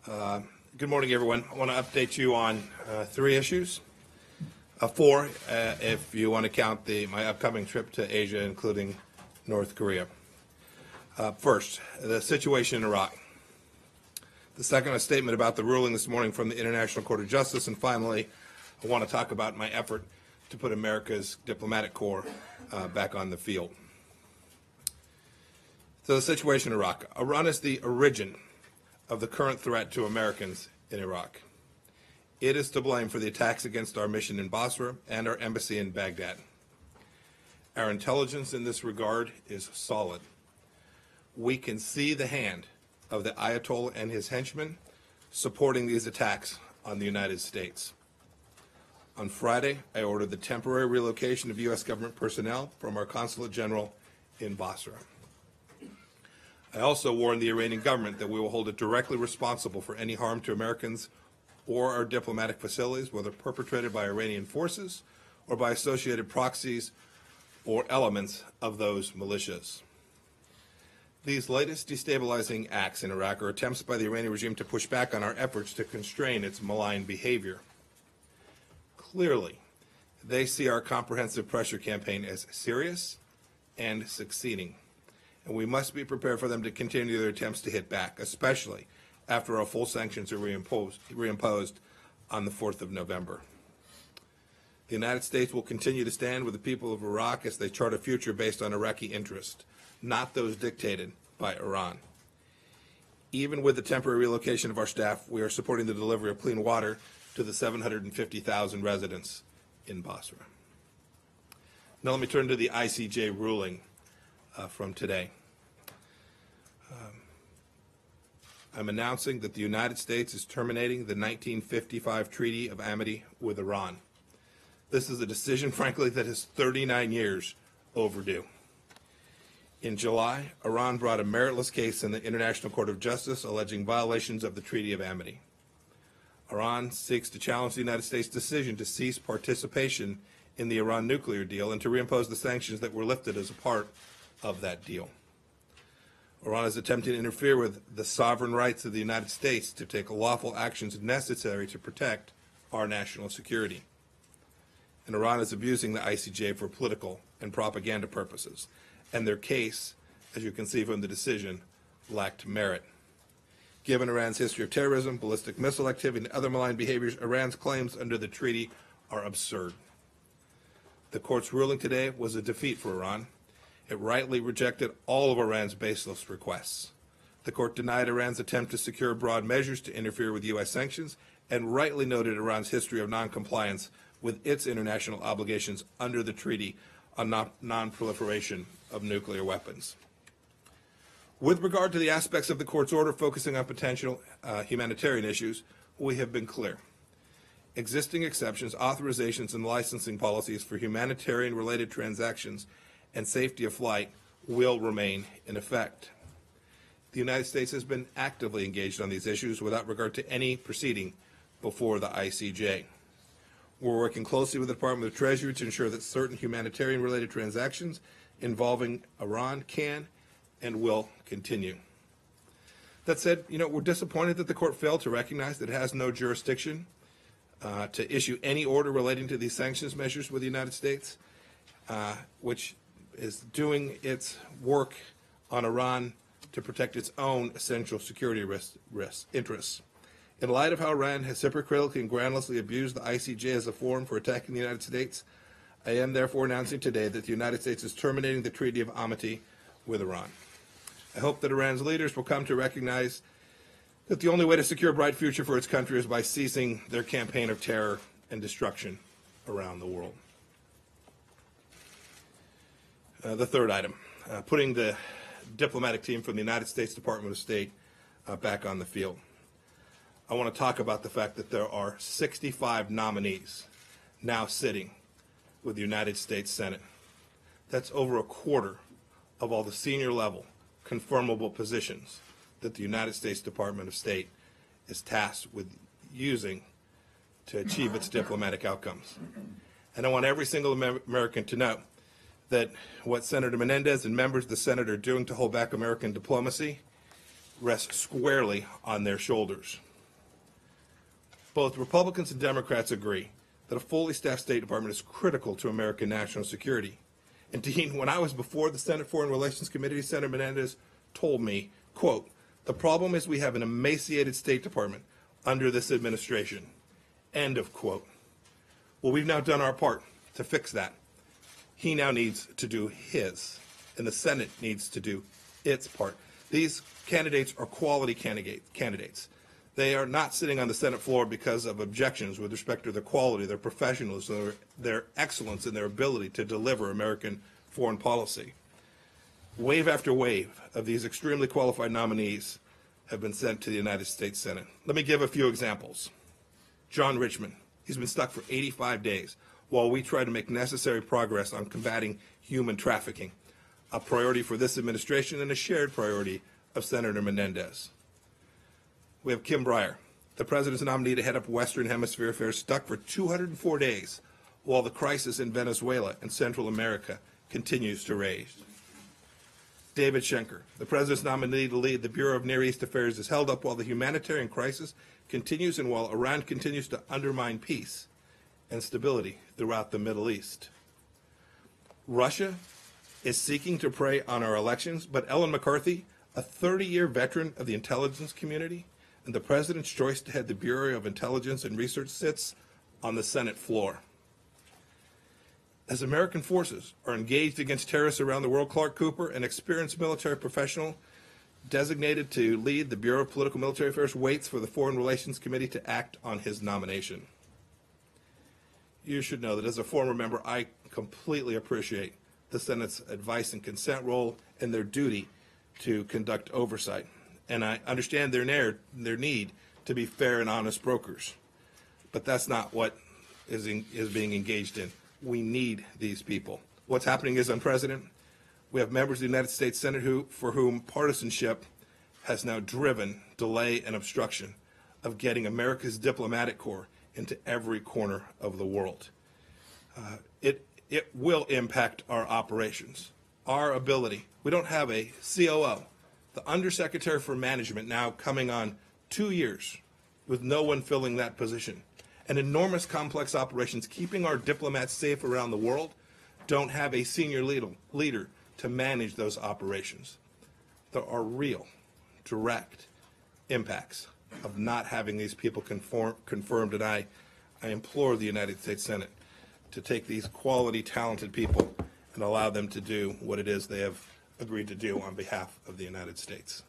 Good morning, everyone. I want to update you on three issues. Four, if you want to count my upcoming trip to Asia, including North Korea. First, the situation in Iraq. The second, a statement about the ruling this morning from the International Court of Justice. And finally, I want to talk about my effort to put America's diplomatic corps back on the field. So the situation in Iraq. Iran is the origin of the current threat to Americans in Iraq. It is to blame for the attacks against our mission in Basra and our embassy in Baghdad. Our intelligence in this regard is solid. We can see the hand of the Ayatollah and his henchmen supporting these attacks on the United States. On Friday, I ordered the temporary relocation of U.S. government personnel from our consulate general in Basra. I also warned the Iranian government that we will hold it directly responsible for any harm to Americans or our diplomatic facilities, whether perpetrated by Iranian forces or by associated proxies or elements of those militias. These latest destabilizing acts in Iraq are attempts by the Iranian regime to push back on our efforts to constrain its malign behavior. Clearly, they see our comprehensive pressure campaign as serious and succeeding, and we must be prepared for them to continue their attempts to hit back, especially after our full sanctions are reimposed on the 4th of November. The United States will continue to stand with the people of Iraq as they chart a future based on Iraqi interest, not those dictated by Iran. Even with the temporary relocation of our staff, we are supporting the delivery of clean water to the 750,000 residents in Basra. Now let me turn to the ICJ ruling from today. I'm announcing that the United States is terminating the 1955 Treaty of Amity with Iran. This is a decision, frankly, that is 39 years overdue. In July, Iran brought a meritless case in the International Court of Justice alleging violations of the Treaty of Amity. Iran seeks to challenge the United States' decision to cease participation in the Iran nuclear deal and to reimpose the sanctions that were lifted as a part of that deal. Iran is attempting to interfere with the sovereign rights of the United States to take lawful actions necessary to protect our national security. And Iran is abusing the ICJ for political and propaganda purposes. And their case, as you can see from the decision, lacked merit. Given Iran's history of terrorism, ballistic missile activity, and other malign behaviors, Iran's claims under the treaty are absurd. The court's ruling today was a defeat for Iran. It rightly rejected all of Iran's baseless requests. The court denied Iran's attempt to secure broad measures to interfere with U.S. sanctions and rightly noted Iran's history of noncompliance with its international obligations under the Treaty on Non-Proliferation of Nuclear Weapons. With regard to the aspects of the court's order focusing on potential humanitarian issues, we have been clear. Existing exceptions, authorizations, and licensing policies for humanitarian-related transactions and safety of flight will remain in effect. The United States has been actively engaged on these issues without regard to any proceeding before the ICJ. We're working closely with the Department of Treasury to ensure that certain humanitarian-related transactions involving Iran can and will continue. That said, we're disappointed that the court failed to recognize that it has no jurisdiction to issue any order relating to these sanctions measures with the United States, which is doing its work on Iran to protect its own essential security interests. In light of how Iran has hypocritically and groundlessly abused the ICJ as a forum for attacking the United States, I am therefore announcing today that the United States is terminating the Treaty of Amity with Iran. I hope that Iran's leaders will come to recognize that the only way to secure a bright future for its country is by ceasing their campaign of terror and destruction around the world. The third item, putting the diplomatic team from the United States Department of State back on the field. I want to talk about the fact that there are 65 nominees now sitting with the United States Senate. That's over a quarter of all the senior level confirmable positions that the United States Department of State is tasked with using to achieve its diplomatic outcomes. And I want every single American to know that what Senator Menendez and members of the Senate are doing to hold back American diplomacy rests squarely on their shoulders. Both Republicans and Democrats agree that a fully staffed State Department is critical to American national security. And Dean, when I was before the Senate Foreign Relations Committee, Senator Menendez told me, quote, "The problem is we have an emaciated State Department under this administration," end of quote. Well, we've now done our part to fix that. He now needs to do his, and the Senate needs to do its part. These candidates are quality candidates. They are not sitting on the Senate floor because of objections with respect to their quality, their professionalism, their excellence, and their ability to deliver American foreign policy. Wave after wave of these extremely qualified nominees have been sent to the United States Senate. Let me give a few examples. John Richmond, he's been stuck for 85 days while we try to make necessary progress on combating human trafficking, a priority for this administration and a shared priority of Senator Menendez. We have Kim Breyer, the President's nominee to head up Western Hemisphere affairs, stuck for 204 days while the crisis in Venezuela and Central America continues to rage. David Schenker, the President's nominee to lead the Bureau of Near East Affairs, is held up while the humanitarian crisis continues and while Iran continues to undermine peace and stability throughout the Middle East. Russia is seeking to prey on our elections, but Ellen McCarthy, a 30-year veteran of the intelligence community, and the President's choice to head the Bureau of Intelligence and Research, sits on the Senate floor. As American forces are engaged against terrorists around the world, Clark Cooper, an experienced military professional designated to lead the Bureau of Political Military Affairs, waits for the Foreign Relations Committee to act on his nomination. You should know that as a former member, I completely appreciate the Senate's advice and consent role and their duty to conduct oversight. And I understand their need to be fair and honest brokers. But that's not what is being engaged in. We need these people. What's happening is unprecedented. We have members of the United States Senate for whom partisanship has now driven delay and obstruction of getting America's diplomatic corps into every corner of the world. It will impact our operations, our ability. We don't have a COO. The Undersecretary for Management now coming on 2 years with no one filling that position. And enormous complex operations keeping our diplomats safe around the world don't have a senior leader to manage those operations. There are real, direct impacts of not having these people confirmed, and I implore the United States Senate to take these quality, talented people and allow them to do what it is they have agreed to do on behalf of the United States.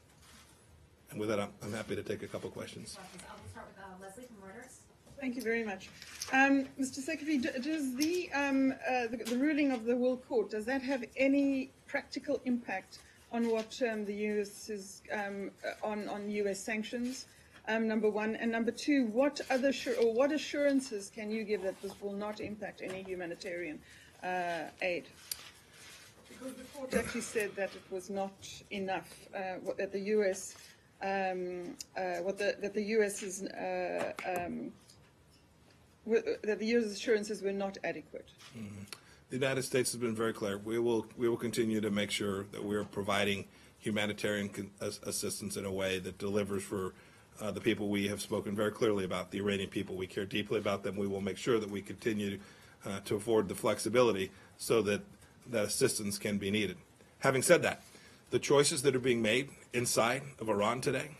And with that, I'm happy to take a couple questions. I'll start with Leslie from Reuters. Thank you very much. Mr. Secretary, does the ruling of the World Court, does that have any practical impact on what the U.S. is, on U.S. sanctions, number one? And number two, what assurances can you give that this will not impact any humanitarian aid? Because the court actually said that it was not enough, that the U.S. That the U.S. assurances were not adequate. Mm-hmm. The United States has been very clear. We will continue to make sure that we are providing humanitarian assistance in a way that delivers for the people we have spoken very clearly about, the Iranian people. We care deeply about them. We will make sure that we continue to afford the flexibility so that that assistance can be needed. Having said that, the choices that are being made inside of Iran today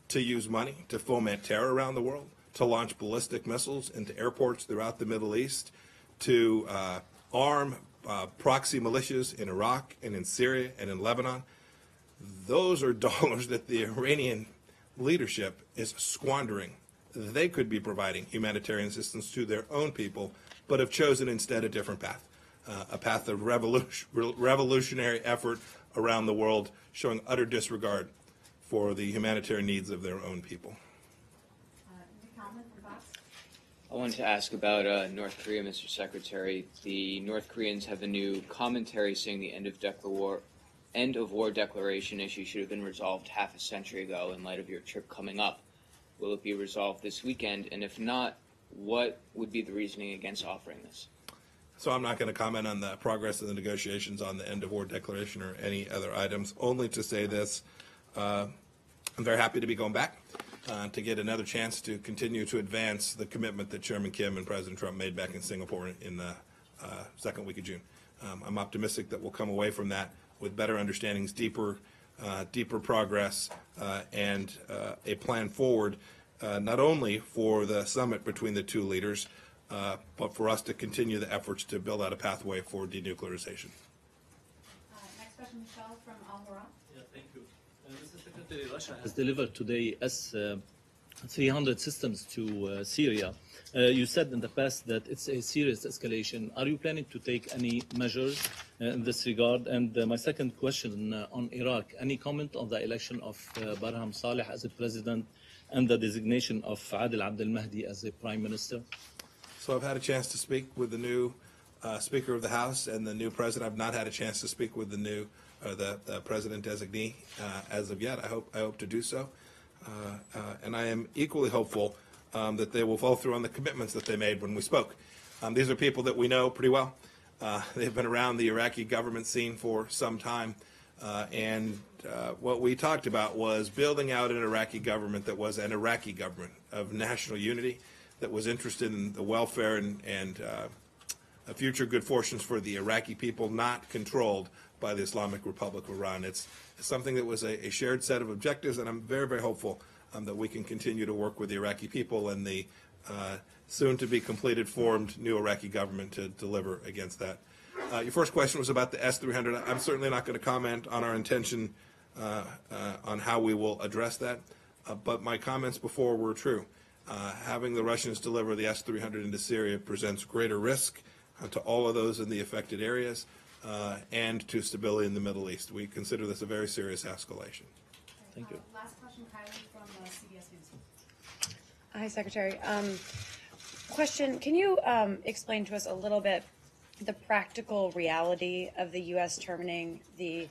to use money to foment terror around the world, to launch ballistic missiles into airports throughout the Middle East, to arm proxy militias in Iraq and in Syria and in Lebanon, those are dollars that the Iranian leadership is squandering. They could be providing humanitarian assistance to their own people, but have chosen instead a different path, a path of revolutionary effort around the world, showing utter disregard for the humanitarian needs of their own people. I wanted to ask about North Korea, Mr. Secretary. The North Koreans have a new commentary saying the end of war declaration issue should have been resolved half a century ago in light of your trip coming up. Will it be resolved this weekend? And if not, what would be the reasoning against offering this? So I'm not going to comment on the progress of the negotiations on the end of war declaration or any other items, only to say this. I'm very happy to be going back. to get another chance to continue to advance the commitment that Chairman Kim and President Trump made back in Singapore in the second week of June. I'm optimistic that we'll come away from that with better understandings, deeper progress, and a plan forward, not only for the summit between the two leaders, but for us to continue the efforts to build out a pathway for denuclearization. Next question, Michelle from Al Hurra. Yeah, thank you. Mr. Secretary, Russia has delivered today S-300 systems to Syria. You said in the past that it's a serious escalation. Are you planning to take any measures in this regard? And my second question on Iraq, any comment on the election of Barham Saleh as a president and the designation of Adil Abdel Mahdi as a prime minister? So I've had a chance to speak with the new Speaker of the House and the new President. I've not had a chance to speak with the new the President designee as of yet. I hope to do so, and I am equally hopeful that they will follow through on the commitments that they made when we spoke. These are people that we know pretty well. They've been around the Iraqi government scene for some time, and what we talked about was building out an Iraqi government that was an Iraqi government of national unity, that was interested in the welfare and future good fortunes for the Iraqi people, not controlled by the Islamic Republic of Iran. It's something that was a shared set of objectives, and I'm very, very hopeful that we can continue to work with the Iraqi people and the soon-to-be completed formed new Iraqi government to deliver against that. Your first question was about the S-300. I'm certainly not going to comment on our intention on how we will address that, but my comments before were true. Having the Russians deliver the S-300 into Syria presents greater risk to all of those in the affected areas and to stability in the Middle East. We consider this a very serious escalation. Thank you. Last question, Kylie from CBS News. Hi, Secretary. Question, can you explain to us a little bit the practical reality of the U.S. terminating the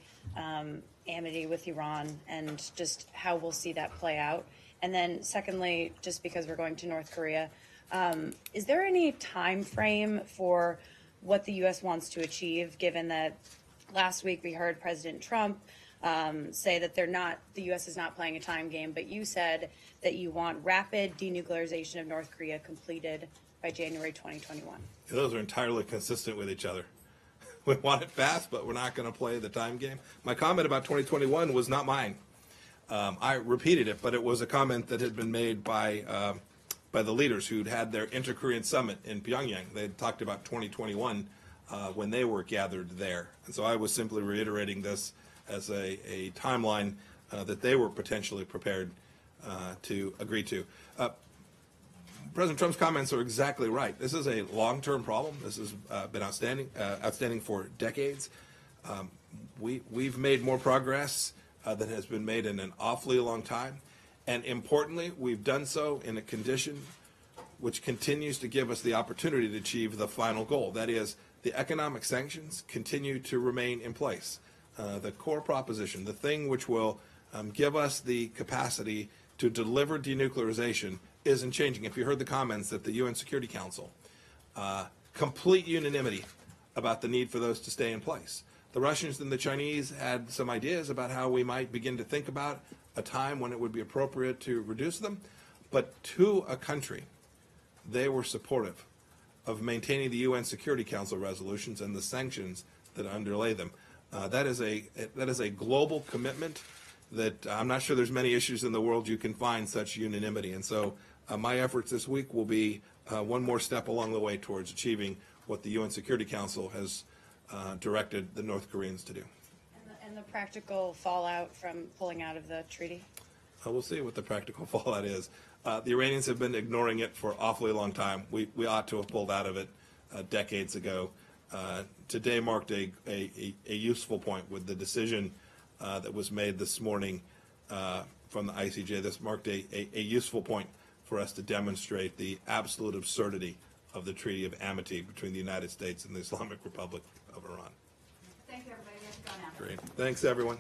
amity with Iran and just how we'll see that play out? And then secondly, just because we're going to North Korea, is there any time frame for what the U.S. wants to achieve, given that last week we heard President Trump say that the U.S. is not playing a time game, but you said that you want rapid denuclearization of North Korea completed by January 2021. Those are entirely consistent with each other. We want it fast, but we're not going to play the time game. My comment about 2021 was not mine. I repeated it, but it was a comment that had been made by the leaders who'd had their inter-Korean summit in Pyongyang. They had talked about 2021 when they were gathered there. And so I was simply reiterating this as a timeline that they were potentially prepared to agree to. President Trump's comments are exactly right. This is a long-term problem. This has been outstanding for decades. We've made more progress than has been made in an awfully long time. And importantly, we've done so in a condition which continues to give us the opportunity to achieve the final goal. That is, the economic sanctions continue to remain in place. The core proposition, the thing which will give us the capacity to deliver denuclearization, isn't changing. If you heard the comments at the UN Security Council, complete unanimity about the need for those to stay in place. The Russians and the Chinese had some ideas about how we might begin to think about a time when it would be appropriate to reduce them, but to a country, they were supportive of maintaining the UN Security Council resolutions and the sanctions that underlay them. That is a global commitment that I'm not sure there's many issues in the world you can find such unanimity. And so my efforts this week will be one more step along the way towards achieving what the UN Security Council has directed the North Koreans to do. And the practical fallout from pulling out of the treaty? We'll see what the practical fallout is. The Iranians have been ignoring it for an awfully long time. We ought to have pulled out of it decades ago. Today marked a useful point with the decision that was made this morning from the ICJ. This marked a useful point for us to demonstrate the absolute absurdity of the Treaty of Amity between the United States and the Islamic Republic of Iran. Thank you, everybody. We have to go now. Great. Thanks, everyone.